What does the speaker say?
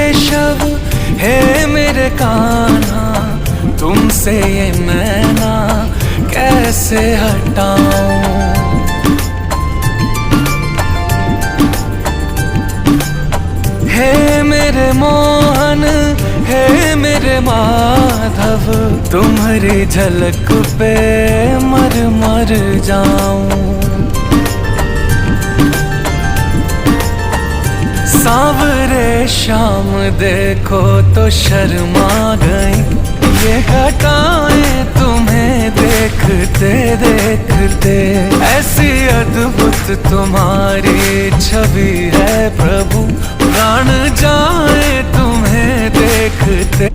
केशव हे मेरे कान्हा, तुमसे ये नैना कैसे हटाऊं। हे मेरे मोहन हे मेरे माधव, तुम्हारी झलक पे मर मर जाऊं। सांवरे शाम देखो तो शर्मा गई, ये घटाएं तुम्हें देखते देखते। ऐसी अद्भुत तुम्हारी छवि है प्रभु, प्राण जाए तुम्हें देखते।